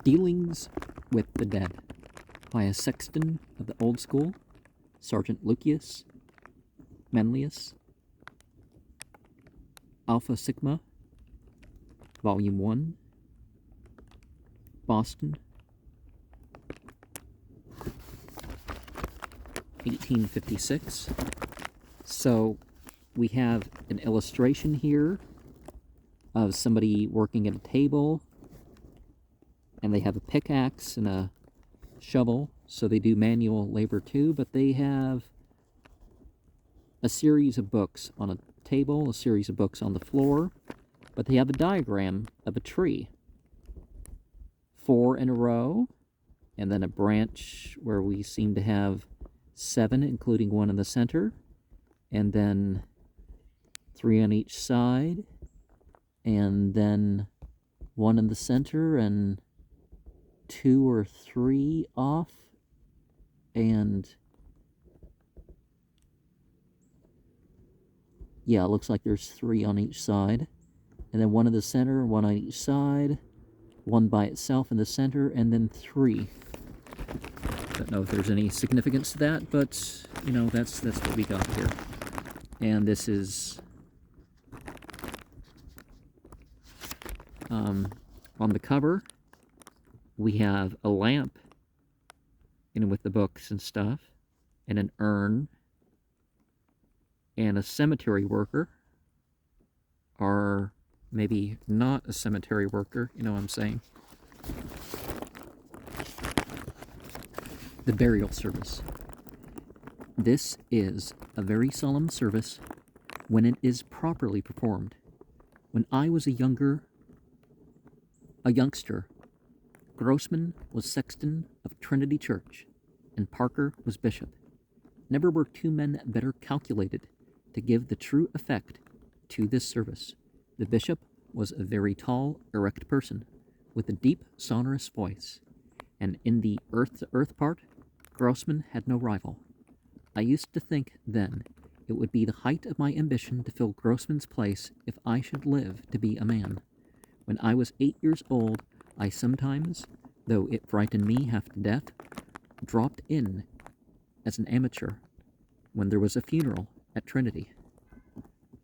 Dealings with the Dead by a Sexton of the old school, Sargent Lucius, Manlius, Alpha Sigma, Volume 1, Boston, 1856. So we have an illustration here of somebody working at a table, and they have a pickaxe and a shovel, so they do manual labor too, but they have a series of books on a table, a series of books on the floor, but they have a diagram of a tree. 4 in a row, and then a branch where we seem to have 7, including one in the center, and then 3 on each side, and then 1 in the center, and 2 or 3 off, and yeah, it looks like there's 3 on each side, and then 1 in the center, 1 on each side, 1 by itself in the center, and then 3. Don't know if there's any significance to that, but you know, that's what we got here. And this is on the cover. We have a lamp, with the books and stuff, and an urn, and a cemetery worker, or maybe not a cemetery worker, you know what I'm saying. The burial service. This is a very solemn service when it is properly performed. When I was a youngster, Grossman was sexton of Trinity Church, and Parker was bishop. Never were 2 men better calculated to give the true effect to this service. The bishop was a very tall, erect person, with a deep, sonorous voice, and in the earth-to-earth part, Grossman had no rival. I used to think then it would be the height of my ambition to fill Grossman's place if I should live to be a man. When I was 8 years old, I sometimes, though it frightened me half to death, dropped in as an amateur when there was a funeral at Trinity.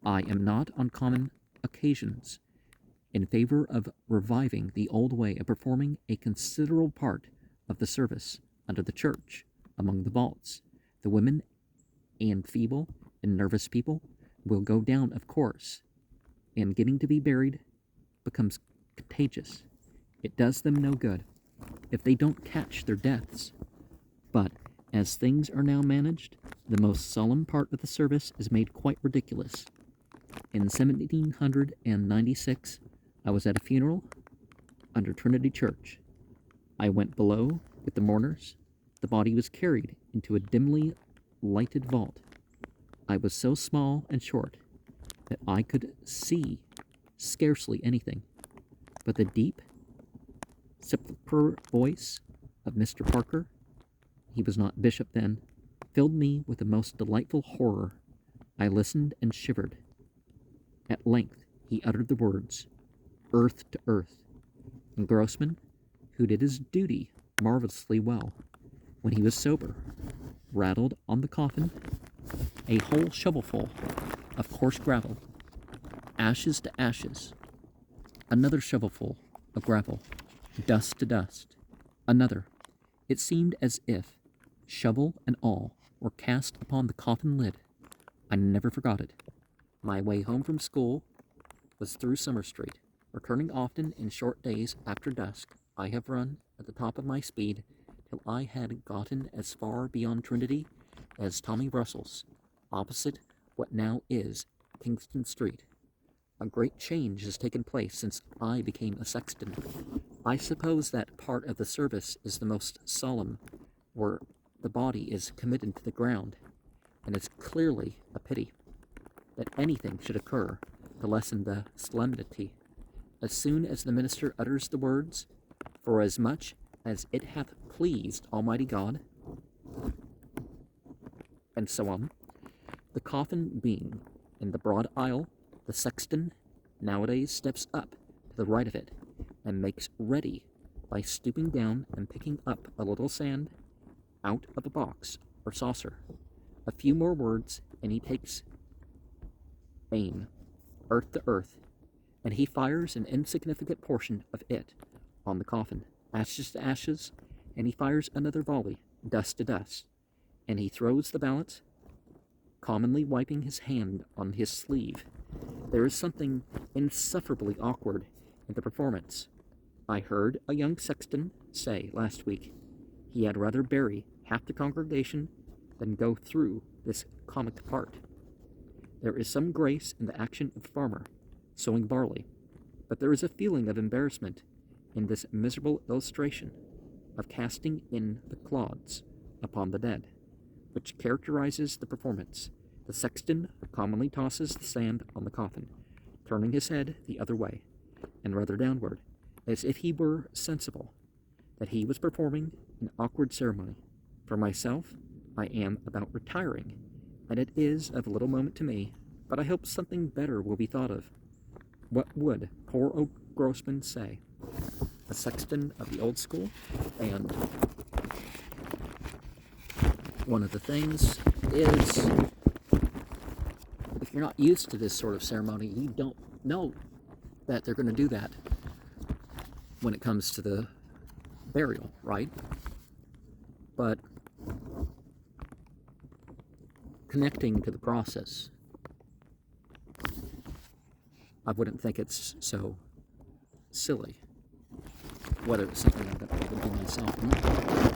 I am not on common occasions in favor of reviving the old way of performing a considerable part of the service under the church among the vaults. The women and feeble and nervous people will go down, of course, and getting to be buried becomes contagious. It does them no good if they don't catch their deaths. But as things are now managed, the most solemn part of the service is made quite ridiculous. In 1796, I was at a funeral under Trinity Church. I went below with the mourners. The body was carried into a dimly lighted vault. I was so small and short that I could see scarcely anything, but the deep, sepulchral voice of Mr. Parker, he was not bishop then, filled me with the most delightful horror. I listened and shivered. At length he uttered the words, "Earth to earth," and Grossman, who did his duty marvelously well when he was sober, rattled on the coffin a whole shovelful of coarse gravel, ashes to ashes, another shovelful of gravel, dust to dust, another. It seemed as if shovel and all were cast upon the coffin lid. I never forgot it. My way home from school was through Summer Street. Returning often in short days after dusk, I have run at the top of my speed till I had gotten as far beyond Trinity as Tommy Russell's, opposite what now is Kingston Street. A great change has taken place since I became a sexton. I suppose that part of the service is the most solemn, where the body is committed to the ground, and it's clearly a pity that anything should occur to lessen the solemnity. As soon as the minister utters the words, "For as much as it hath pleased Almighty God," and so on, the coffin being in the broad aisle, the sexton nowadays steps up to the right of it and makes ready by stooping down and picking up a little sand out of a box or saucer. A few more words, and he takes aim, earth to earth, and he fires an insignificant portion of it on the coffin, ashes to ashes, and he fires another volley, dust to dust, and he throws the balance, commonly wiping his hand on his sleeve. There is something insufferably awkward in the performance. I heard a young sexton say last week he had rather bury half the congregation than go through this comic part. There is some grace in the action of the farmer sowing barley, but there is a feeling of embarrassment in this miserable illustration of casting in the clods upon the dead, which characterizes the performance. The sexton commonly tosses the sand on the coffin, turning his head the other way, and rather downward, as if he were sensible that he was performing an awkward ceremony. For myself, I am about retiring, and it is of little moment to me, but I hope something better will be thought of. What would poor old Grossman say? A sexton of the old school? And one of the things is, if you're not used to this sort of ceremony, you don't know that they're going to do that when it comes to the burial, right? But connecting to the process, I wouldn't think it's so silly, whether it's something that I would do myself or not.